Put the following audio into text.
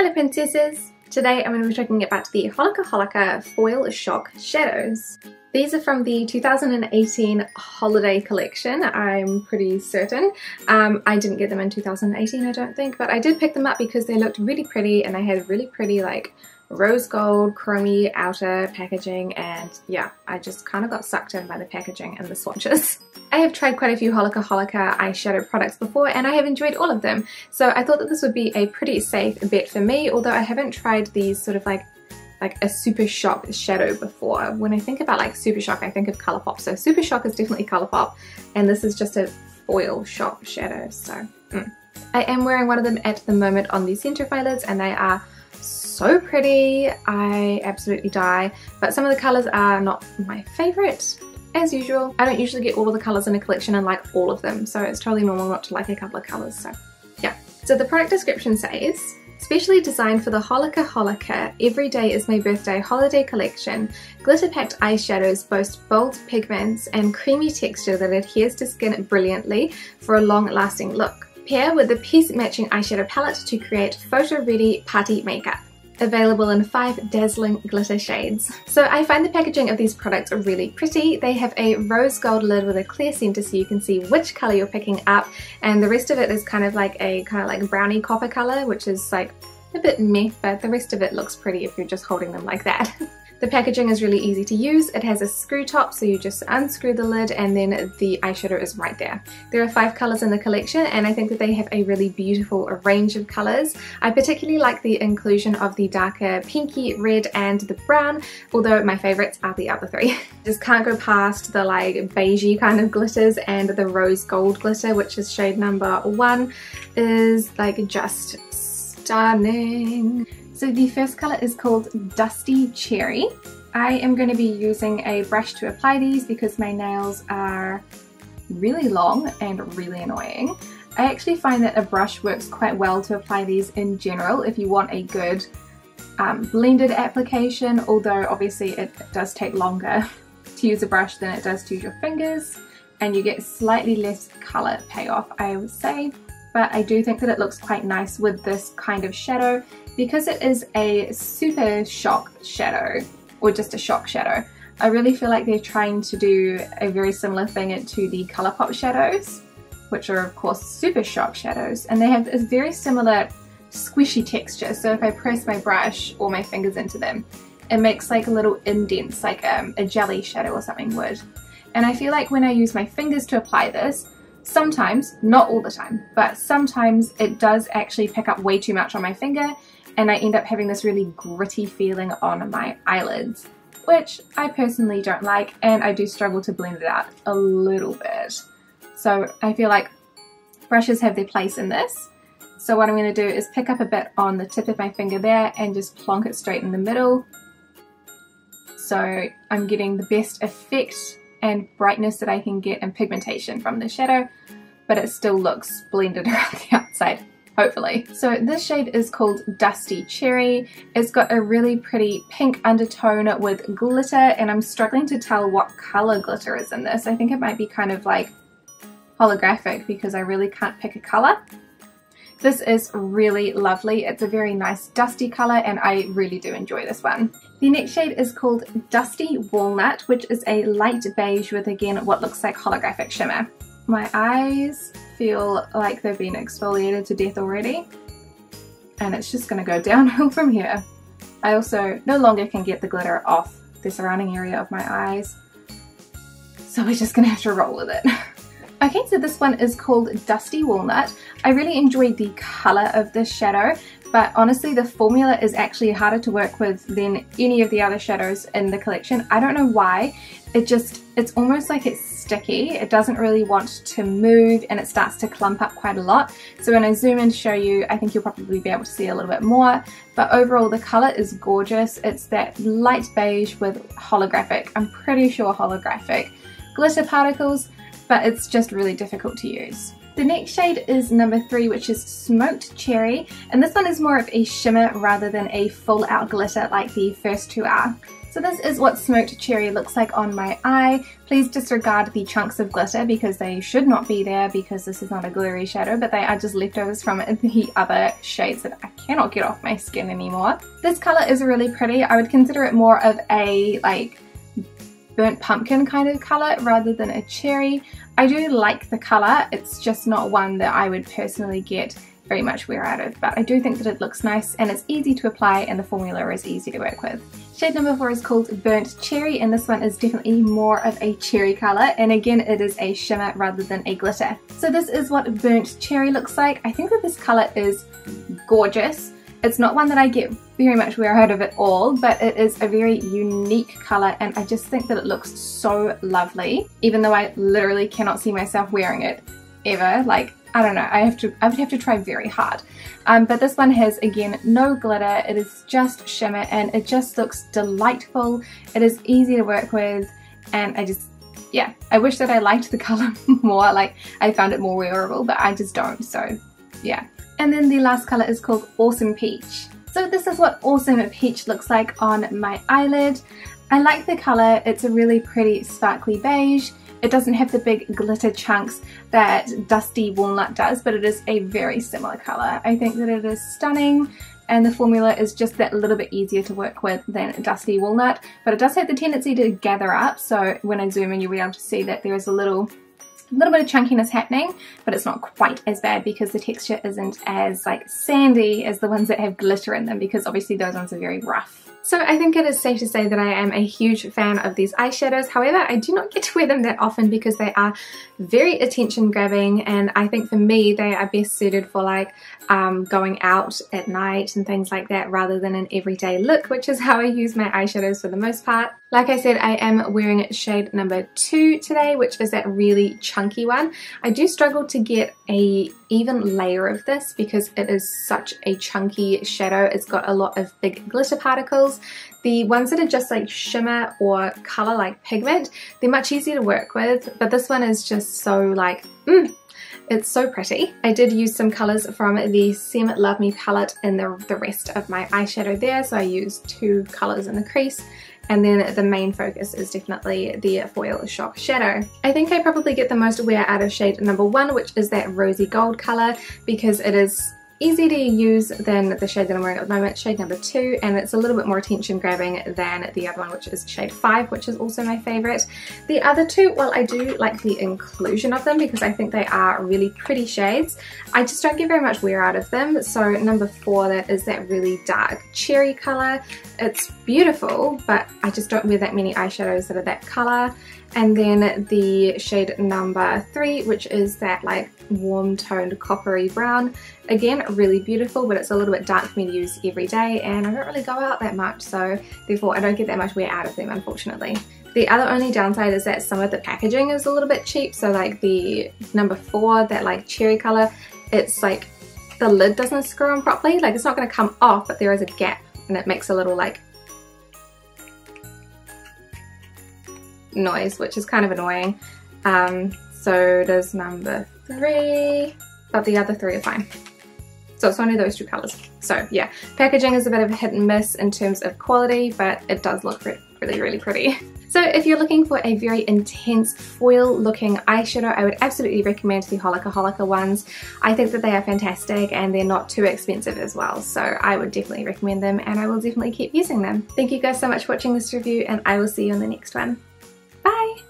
Hello princesses! Today I'm going to be talking about the Holika Holika Foil Shock Shadows. These are from the 2018 holiday collection, I'm pretty certain. I didn't get them in 2018 I don't think, but I did pick them up because they looked really pretty and they had really pretty like rose gold, chromy outer packaging, and yeah, I just kind of got sucked in by the packaging and the swatches. I have tried quite a few Holika Holika eyeshadow products before and I have enjoyed all of them, so I thought that this would be a pretty safe bet for me, although I haven't tried these sort of like a Super Shock shadow before. When I think about like Super Shock, I think of Colourpop, so Super Shock is definitely Colourpop, and this is just a foil shock shadow, so I am wearing one of them at the moment on the centre of my lids and they are so pretty. I absolutely die, but some of the colours are not my favourite. As usual, I don't usually get all of the colours in a collection and like all of them, so it's totally normal not to like a couple of colours, so yeah. So the product description says, specially designed for the Holika Holika Everyday is My Birthday holiday collection, glitter-packed eyeshadows boast bold pigments and creamy texture that adheres to skin brilliantly for a long-lasting look. Pair with the piece-matching eyeshadow palette to create photo-ready party makeup. Available in 5 dazzling glitter shades. So I find the packaging of these products really pretty. They have a rose gold lid with a clear center so you can see which color you're picking up, and the rest of it is kind of like brownie copper color, which is like a bit meh, but the rest of it looks pretty if you're just holding them like that. The packaging is really easy to use. It has a screw top, so you just unscrew the lid and then the eyeshadow is right there. There are 5 colours in the collection and I think that they have a really beautiful range of colours. I particularly like the inclusion of the darker pinky, red and the brown, although my favourites are the other 3. Just can't go past the like beigey kind of glitters, and the rose gold glitter, which is shade number 1, is like just stunning. So the first colour is called Dusty Cherry. I am going to be using a brush to apply these because my nails are really long and really annoying. I actually find that a brush works quite well to apply these in general if you want a good blended application, although obviously it does take longer to use a brush than it does to use your fingers, and you get slightly less colour payoff, I would say. But I do think that it looks quite nice with this kind of shadow because it is a super shock shadow, or just a shock shadow. I really feel like they're trying to do a very similar thing to the Colourpop shadows, which are of course super shock shadows, and they have a very similar squishy texture, so if I press my brush or my fingers into them, it makes like little indents like a jelly shadow or something would. And I feel like when I use my fingers to apply this, sometimes, not all the time, but sometimes it does actually pick up way too much on my finger and I end up having this really gritty feeling on my eyelids, which I personally don't like, and I do struggle to blend it out a little bit. So I feel like brushes have their place in this. So what I'm going to do is pick up a bit on the tip of my finger there and just plonk it straight in the middle. So I'm getting the best effect and brightness that I can get and pigmentation from the shadow, but it still looks blended around the outside, hopefully. So this shade is called Dusty Cherry. It's got a really pretty pink undertone with glitter, and I'm struggling to tell what color glitter is in this. I think it might be kind of like holographic because I really can't pick a color. This is really lovely. It's a very nice dusty color and I really do enjoy this one. The next shade is called Dusty Walnut, which is a light beige with, again, what looks like holographic shimmer. My eyes feel like they've been exfoliated to death already, and it's just going to go downhill from here. I also no longer can get the glitter off the surrounding area of my eyes, so we're just going to have to roll with it. Okay, so this one is called Dusty Walnut. I really enjoyed the colour of this shadow, but honestly the formula is actually harder to work with than any of the other shadows in the collection. I don't know why. It's almost like it's sticky. It doesn't really want to move and it starts to clump up quite a lot. So when I zoom in to show you, I think you'll probably be able to see a little bit more. But overall the colour is gorgeous. It's that light beige with holographic, I'm pretty sure holographic glitter particles, but it's just really difficult to use. The next shade is number 3, which is Smoked Cherry, and this one is more of a shimmer rather than a full out glitter like the first 2 are. So this is what Smoked Cherry looks like on my eye. Please disregard the chunks of glitter because they should not be there, because this is not a glittery shadow, but they are just leftovers from the other shades that I cannot get off my skin anymore. This colour is really pretty. I would consider it more of a like burnt pumpkin kind of colour rather than a cherry. I do like the colour, it's just not one that I would personally get very much wear out of, but I do think that it looks nice and it's easy to apply and the formula is easy to work with. Shade number 4 is called Burnt Cherry, and this one is definitely more of a cherry colour, and again it is a shimmer rather than a glitter. So this is what Burnt Cherry looks like. I think that this colour is gorgeous. It's not one that I get very much wear out of at all, but it is a very unique colour and I just think that it looks so lovely, even though I literally cannot see myself wearing it ever. Like, I don't know, I would have to try very hard. But this one has, again, no glitter, it is just shimmer and it just looks delightful. It is easy to work with and yeah, I wish that I liked the colour more, like I found it more wearable, but I just don't, so yeah. And then the last colour is called Awesome Peach. So this is what Awesome Peach looks like on my eyelid. I like the colour, it's a really pretty sparkly beige. It doesn't have the big glitter chunks that Dusty Walnut does, but it is a very similar colour. I think that it is stunning and the formula is just that little bit easier to work with than Dusty Walnut, but it does have the tendency to gather up, so when I zoom in you'll be able to see that there is a little bit of chunkiness happening, but it's not quite as bad because the texture isn't as like sandy as the ones that have glitter in them, because obviously those ones are very rough. So I think it is safe to say that I am a huge fan of these eyeshadows. However, I do not get to wear them that often because they are very attention grabbing, and I think for me they are best suited for like going out at night and things like that rather than an everyday look, which is how I use my eyeshadows for the most part. Like I said, I am wearing shade number 2 today, which is that really chunky one. I do struggle to get a even layer of this because it is such a chunky shadow. It's got a lot of big glitter particles. The ones that are just like shimmer or colour like pigment, they're much easier to work with, but this one is just so like, it's so pretty. I did use some colours from the Sem Love Me palette in the rest of my eyeshadow there, so I used 2 colours in the crease, and then the main focus is definitely the Foil Shock shadow. I think I probably get the most wear out of shade number 1, which is that rosy gold colour, because it is easier to use than the shade that I'm wearing at the moment, shade number 2, and it's a little bit more attention grabbing than the other one, which is shade 5, which is also my favourite. The other 2, well, I do like the inclusion of them because I think they are really pretty shades. I just don't get very much wear out of them. So number 4, that is that really dark cherry colour. It's beautiful, but I just don't wear that many eyeshadows that are that colour. And then the shade number 3, which is that like warm toned coppery brown. Again, really beautiful, but it's a little bit dark for me to use every day and I don't really go out that much, so therefore I don't get that much wear out of them, unfortunately. The other only downside is that some of the packaging is a little bit cheap, so like the number 4, that like cherry colour, it's like the lid doesn't screw on properly, like it's not going to come off, but there is a gap and it makes a little like noise, which is kind of annoying. So does number 3, but the other 3 are fine. So it's only those 2 colours. So yeah, packaging is a bit of a hit and miss in terms of quality, but it does look really, really pretty. So if you're looking for a very intense foil looking eyeshadow, I would absolutely recommend the Holika Holika ones. I think that they are fantastic and they're not too expensive as well. So I would definitely recommend them and I will definitely keep using them. Thank you guys so much for watching this review and I will see you in the next one. Bye!